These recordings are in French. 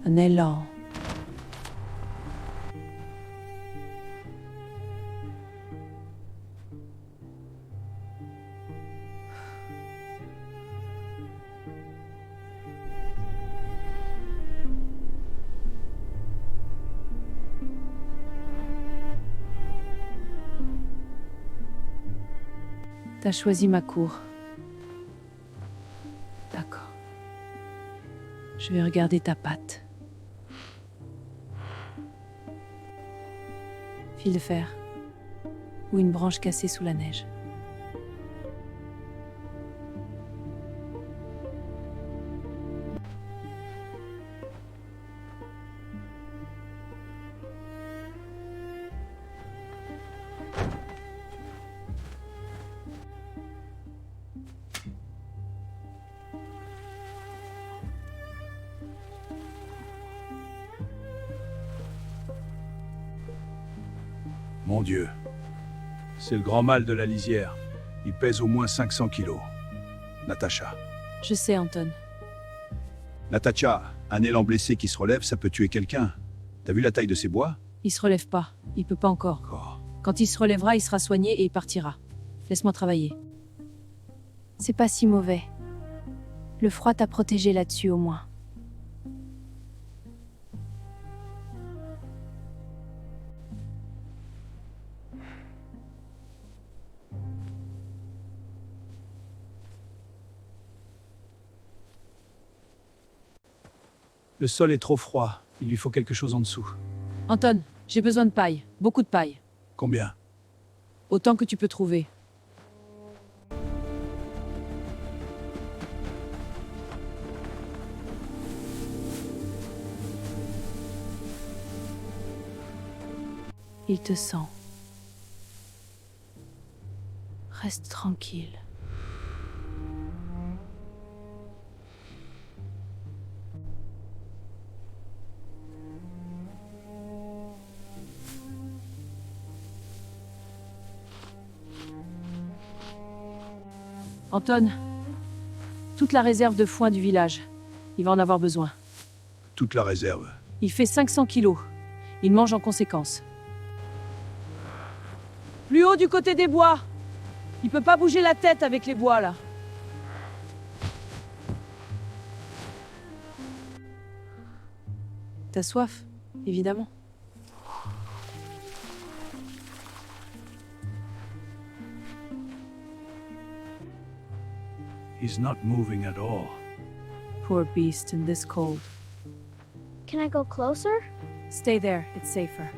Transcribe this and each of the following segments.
Un élan. T'as choisi ma cour. D'accord. Je vais regarder ta patte. Fil de fer. Ou une branche cassée sous la neige. Mon Dieu. C'est le grand mal de la lisière. Il pèse au moins 500 kilos. Natacha. Je sais, Anton. Natacha, un élan blessé qui se relève, ça peut tuer quelqu'un. T'as vu la taille de ces bois? Il se relève pas. Il peut pas encore. Encore. Quand il se relèvera, il sera soigné et il partira. Laisse-moi travailler. C'est pas si mauvais. Le froid t'a protégé là-dessus au moins. Le sol est trop froid. Il lui faut quelque chose en dessous. Anton, j'ai besoin de paille. Beaucoup de paille. Combien? Autant que tu peux trouver. Il te sent. Reste tranquille. Anton, toute la réserve de foin du village. Il va en avoir besoin. Toute la réserve. Il fait 500 kilos. Il mange en conséquence. Plus haut du côté des bois. Il peut pas bouger la tête avec les bois, là. T'as soif, évidemment. He's not moving at all. Poor beast in this cold. Can I go closer? Stay there, it's safer.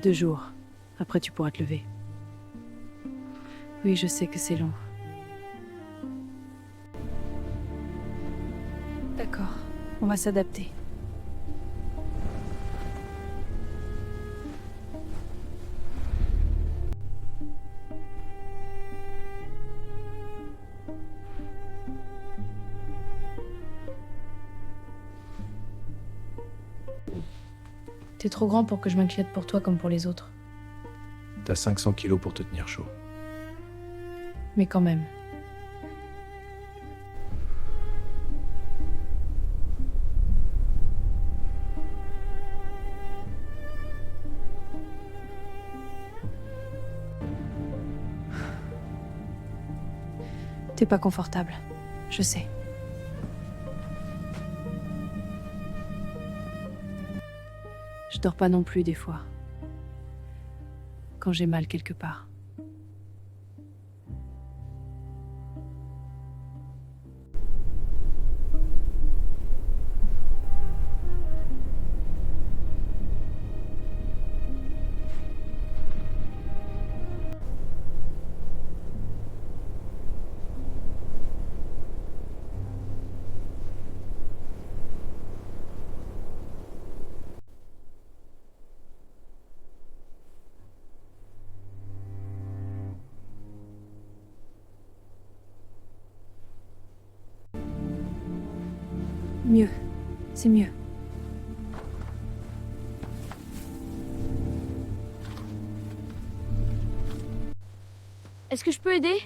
2 jours. Après, tu pourras te lever. Oui, je sais que c'est long. D'accord, on va s'adapter. T'es trop grand pour que je m'inquiète pour toi comme pour les autres. T'as 500 kilos pour te tenir chaud. Mais quand même. T'es pas confortable. Je sais. Je dors pas non plus des fois. Quand j'ai mal quelque part. Mieux. C'est mieux. Est-ce que je peux aider?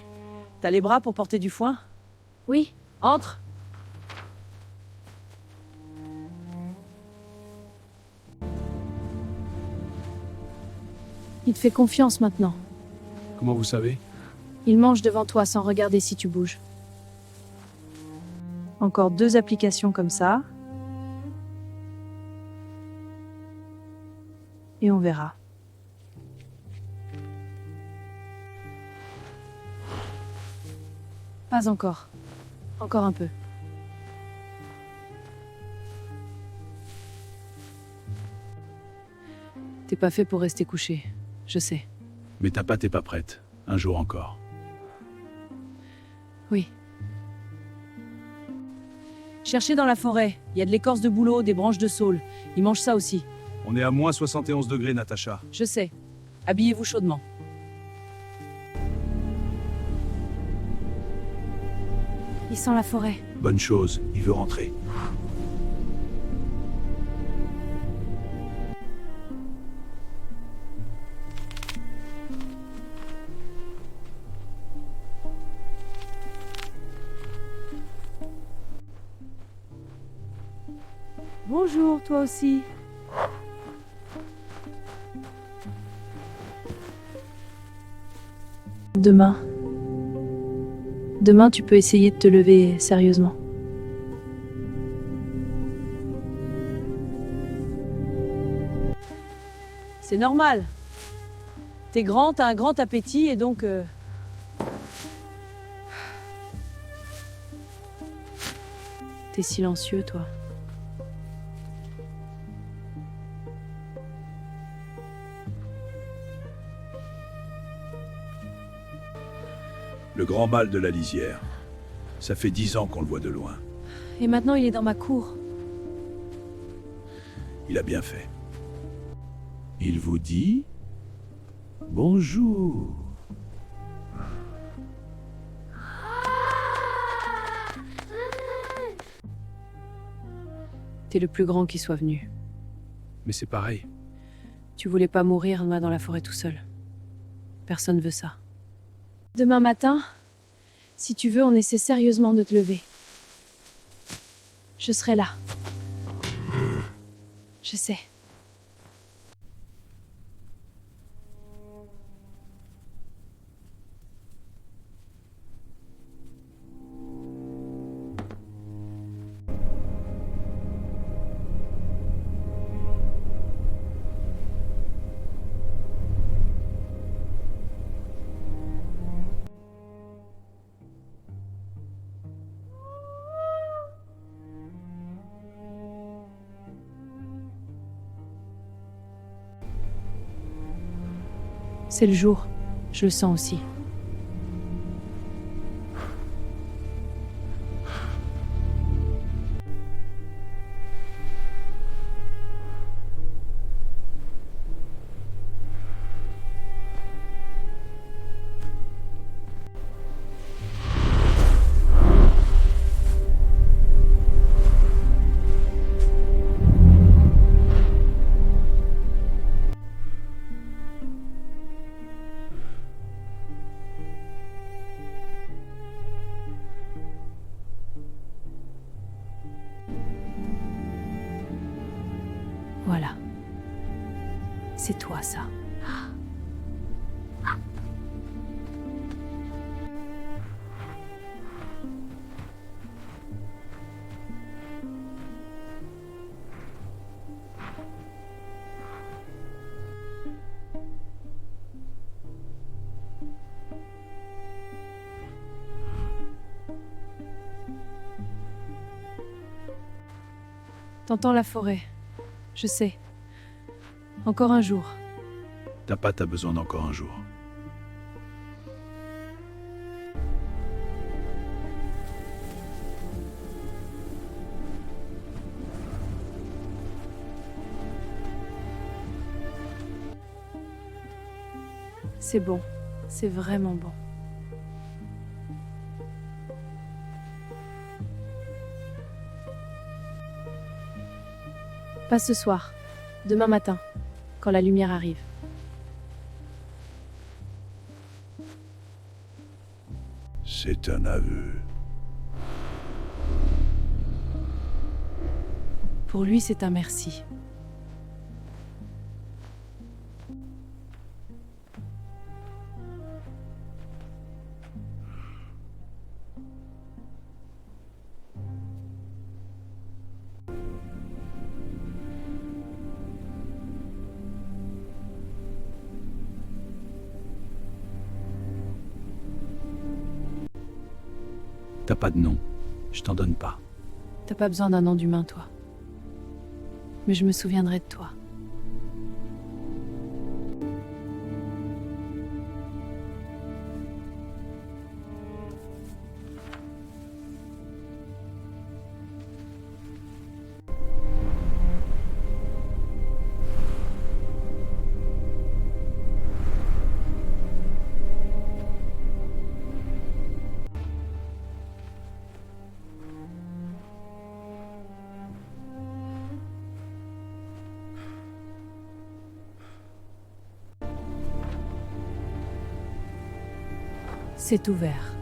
T'as les bras pour porter du foin? Oui. Entre. Il te fait confiance maintenant. Comment vous savez? Il mange devant toi sans regarder si tu bouges. Encore 2 applications comme ça. Et on verra. Pas encore. Encore un peu. T'es pas fait pour rester couché, je sais. Mais ta pâte est pas prête. Un jour encore. Oui. Cherchez dans la forêt. Il y a de l'écorce de bouleau, des branches de saule. Ils mangent ça aussi. On est à moins 71 degrés, Natacha. Je sais. Habillez-vous chaudement. Il sent la forêt. Bonne chose, il veut rentrer. Bonjour, toi aussi. Demain. Demain, tu peux essayer de te lever sérieusement. C'est normal. T'es grand, t'as un grand appétit et donc... T'es silencieux, toi. Le grand mâle de la lisière. Ça fait 10 ans qu'on le voit de loin. Et maintenant, il est dans ma cour. Il a bien fait. Il vous dit bonjour. T'es le plus grand qui soit venu. Mais c'est pareil. Tu voulais pas mourir là dans la forêt tout seul. Personne veut ça. Demain matin, si tu veux, on essaie sérieusement de te lever. Je serai là. Je sais. C'est le jour. Je le sens aussi. Voilà. C'est toi, ça. T'entends la forêt. Je sais. Encore un jour. Ta pâte a besoin d'encore un jour. C'est bon. C'est vraiment bon. Pas ce soir. Demain matin, quand la lumière arrive. C'est un aveu. Pour lui, c'est un merci. T'as pas de nom. Je t'en donne pas. T'as pas besoin d'un nom d'humain, toi. Mais je me souviendrai de toi. C'est ouvert.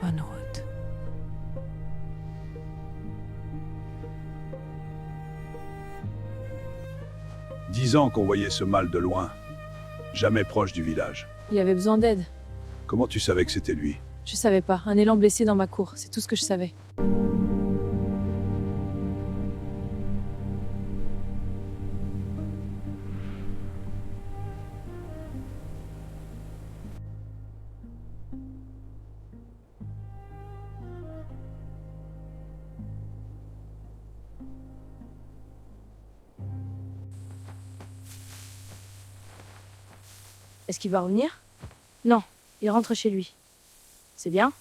Bonne route. « 10 ans qu'on voyait ce mal de loin. Jamais proche du village. Il avait besoin d'aide. Comment tu savais que c'était lui? Je savais pas. Un élan blessé dans ma cour. C'est tout ce que je savais. Est-ce qu'il va revenir? Non, il rentre chez lui. C'est bien?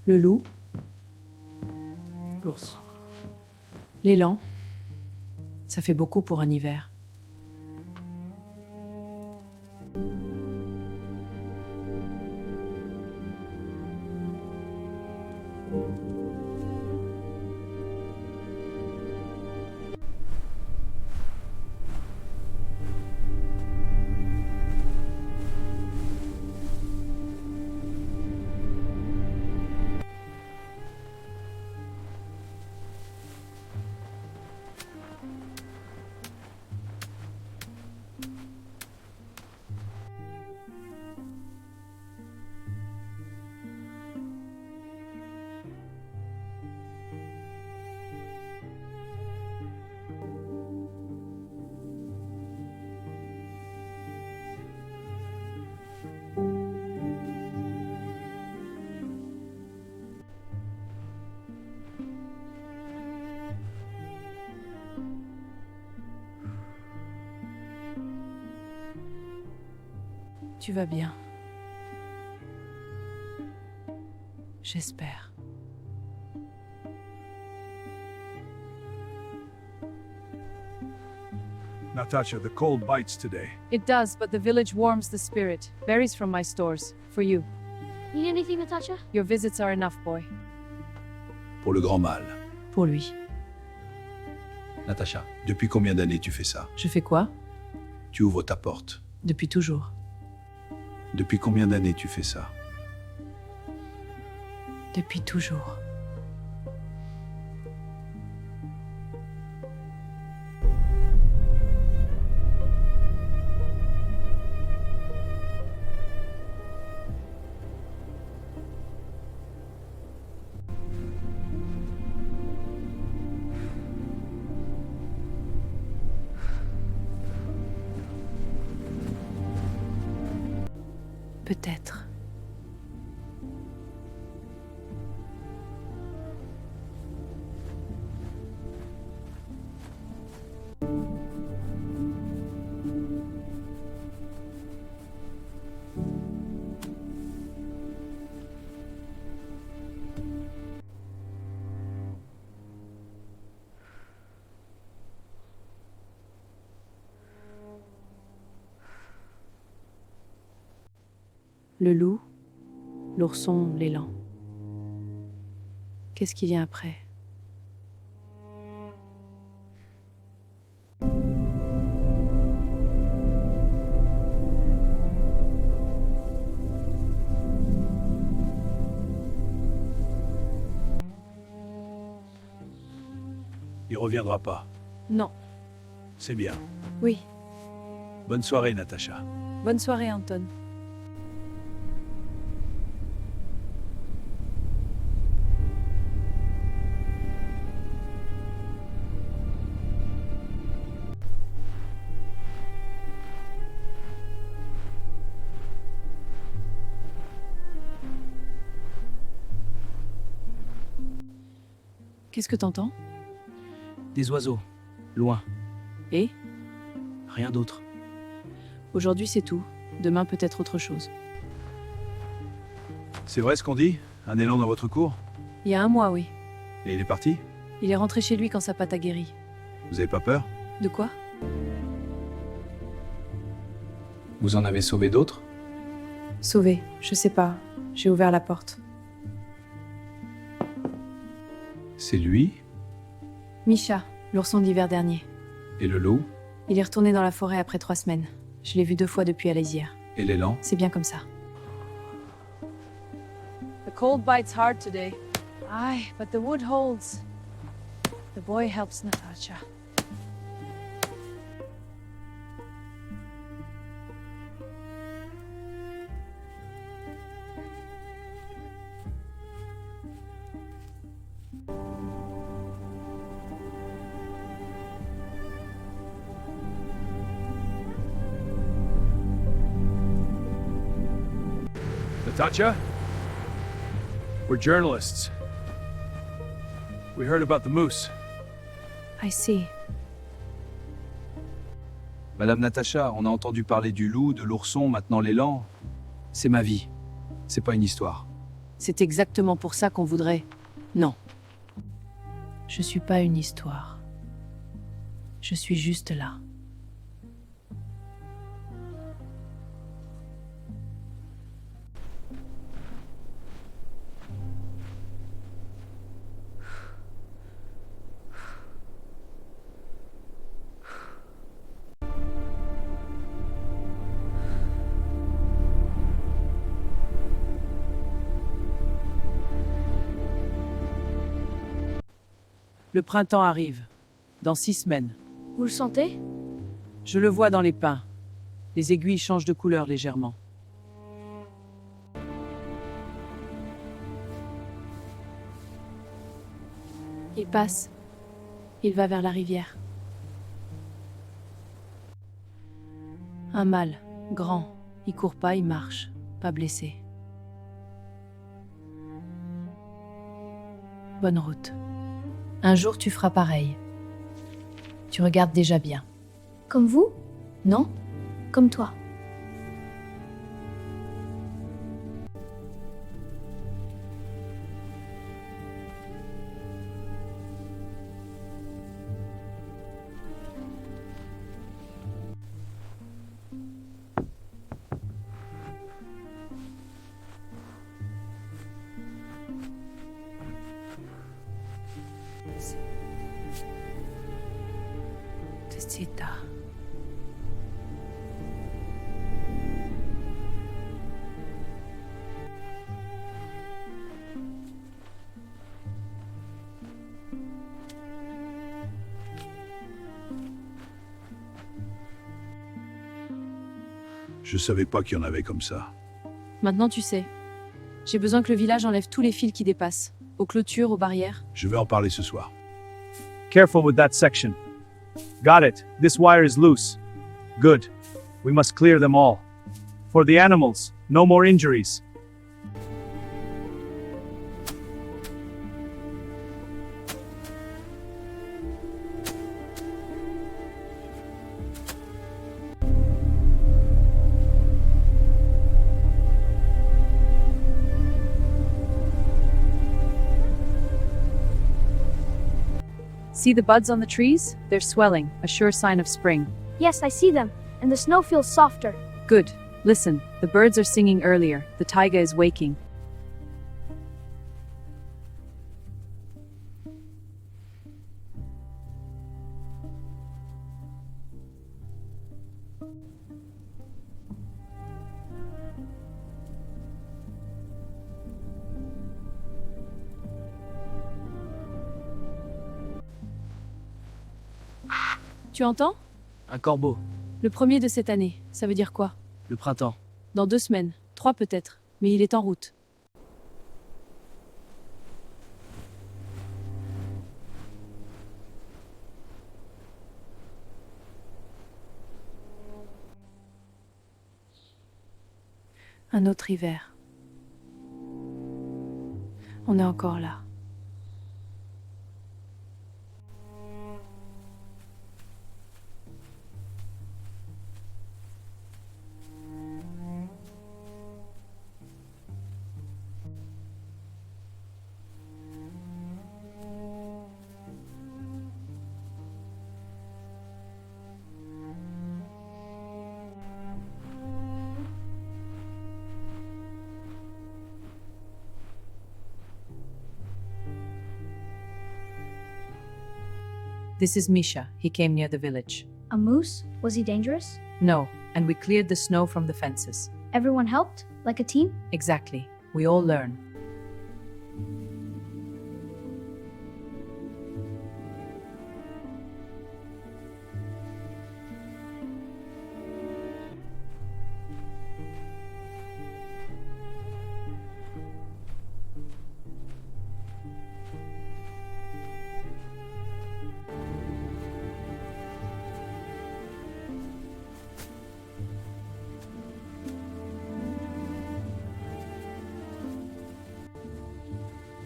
Le loup. L'ours. L'élan. Ça fait beaucoup pour un hiver. Tu vas bien. J'espère. Natasha, the cold bites today. It does, but the village warms the spirit. Berries from my stores. For you. Need anything, Natasha? Your visits are enough, boy. Pour le grand mal. Pour lui. Natacha, depuis combien d'années tu fais ça? Je fais quoi? Tu ouvres ta porte. Depuis toujours. Depuis combien d'années tu fais ça? Depuis toujours. Peut-être. Le loup, l'ourson, l'élan. Qu'est-ce qui vient après? Il reviendra pas. Non. C'est bien. Oui. Bonne soirée, Natacha. Bonne soirée, Anton. Qu'est-ce que t'entends? Des oiseaux. Loin. Et? Rien d'autre. Aujourd'hui, c'est tout. Demain, peut-être autre chose. C'est vrai ce qu'on dit? Un élan dans votre cour? Il y a un mois, oui. Et il est parti? Il est rentré chez lui quand sa patte a guéri. Vous avez pas peur? De quoi? Vous en avez sauvé d'autres? Sauvé, je sais pas. J'ai ouvert la porte. C'est lui? Misha, l'ourson d'hiver dernier. Et le loup? Il est retourné dans la forêt après 3 semaines. Je l'ai vu 2 fois depuis à lisière. Et l'élan? C'est bien comme ça. The cold bites hard today. Aye, but the wood holds. The boy helps Natasha. Natacha? We're journalists. We heard about the moose. I see. Madame Natacha, on a entendu parler du loup, de l'ourson, maintenant l'élan. C'est ma vie. C'est pas une histoire. C'est exactement pour ça qu'on voudrait... Non. Je suis pas une histoire. Je suis juste là. Le printemps arrive. Dans 6 semaines. Vous le sentez? Je le vois dans les pins. Les aiguilles changent de couleur légèrement. Il passe. Il va vers la rivière. Un mâle, grand. Il court pas, il marche. Pas blessé. Bonne route. Un jour, tu feras pareil. Tu regardes déjà bien. Comme vous? Non? Comme toi. Sita. Je savais pas qu'il y en avait comme ça. Maintenant tu sais. J'ai besoin que le village enlève tous les fils qui dépassent. Aux clôtures, aux barrières. Je vais en parler ce soir. Careful with that section. Got it. This wire is loose. Good. We must clear them all. For the animals, no more injuries. See the buds on the trees? They're swelling, a sure sign of spring. Yes, I see them, and the snow feels softer. Good. Listen, the birds are singing earlier. The taiga is waking. Tu entends? Un corbeau. Le premier de cette année. Ça veut dire quoi? Le printemps. Dans 2 semaines. 3 peut-être. Mais il est en route. Un autre hiver. On est encore là. This is Misha. He came near the village. A moose? Was he dangerous? No, and we cleared the snow from the fences. Everyone helped? Like a team? Exactly. We all learn.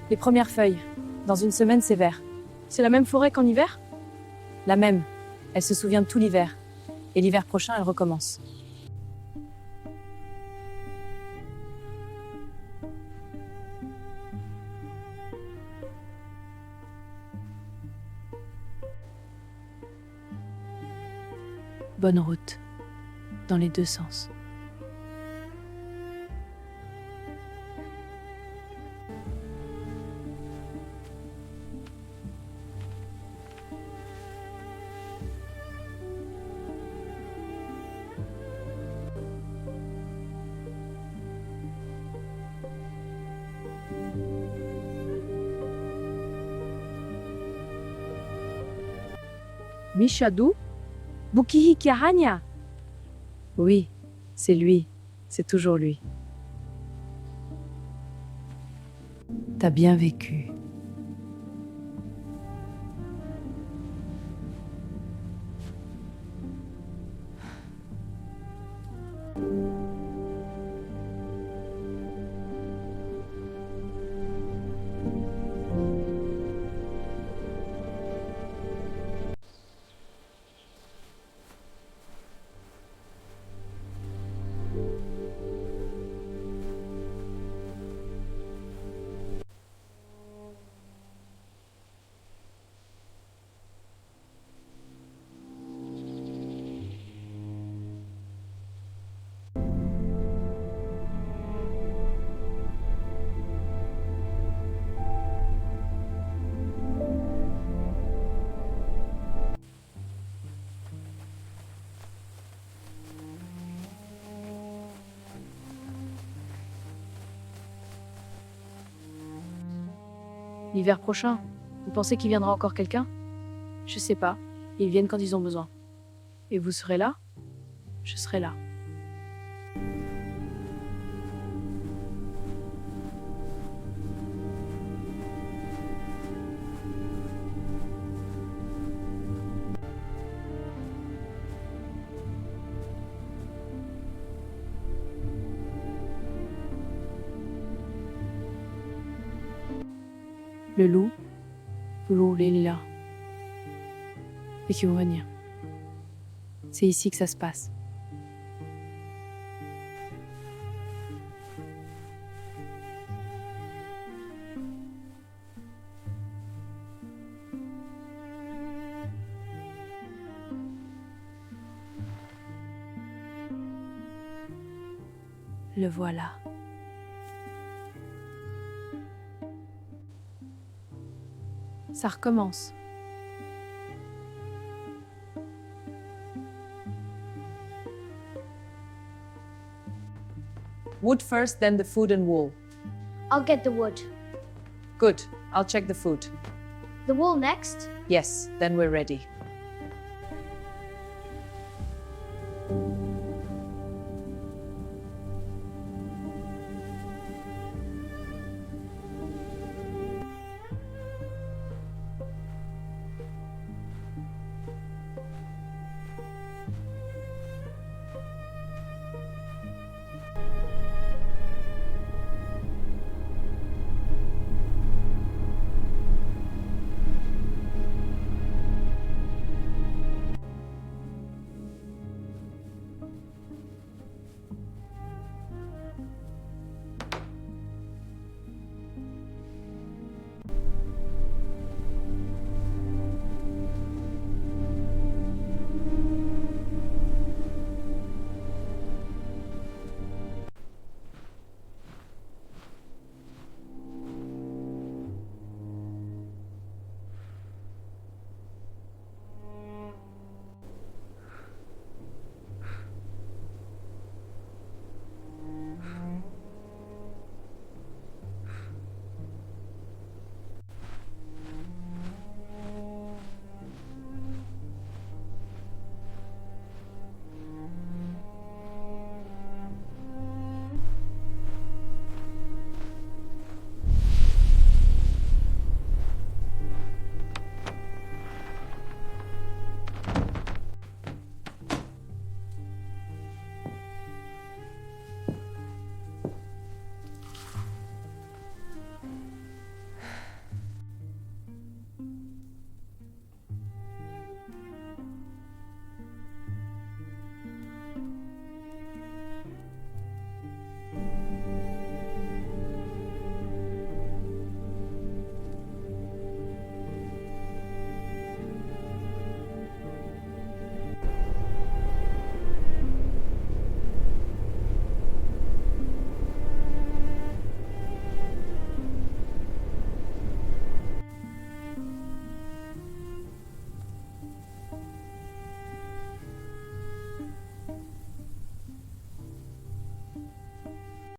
Les premières feuilles. Dans 1 semaine, c'est vert. C'est la même forêt qu'en hiver? La même. Elle se souvient de tout l'hiver. Et l'hiver prochain, elle recommence. Bonne route. Dans les 2 sens. Mishadu? Bukihi Kiahania? Oui, c'est lui. C'est toujours lui. T'as bien vécu. L'hiver prochain, vous pensez qu'il viendra encore quelqu'un? Je sais pas. Ils viennent quand ils ont besoin. Et vous serez là? Je serai là. Le loup, il est là. Et qui vont venir. C'est ici que ça se passe. Le voilà. Ça recommence. Wood first, then the food and wool. I'll get the wood. Good. I'll check the food. The wool next? Yes, then we're ready.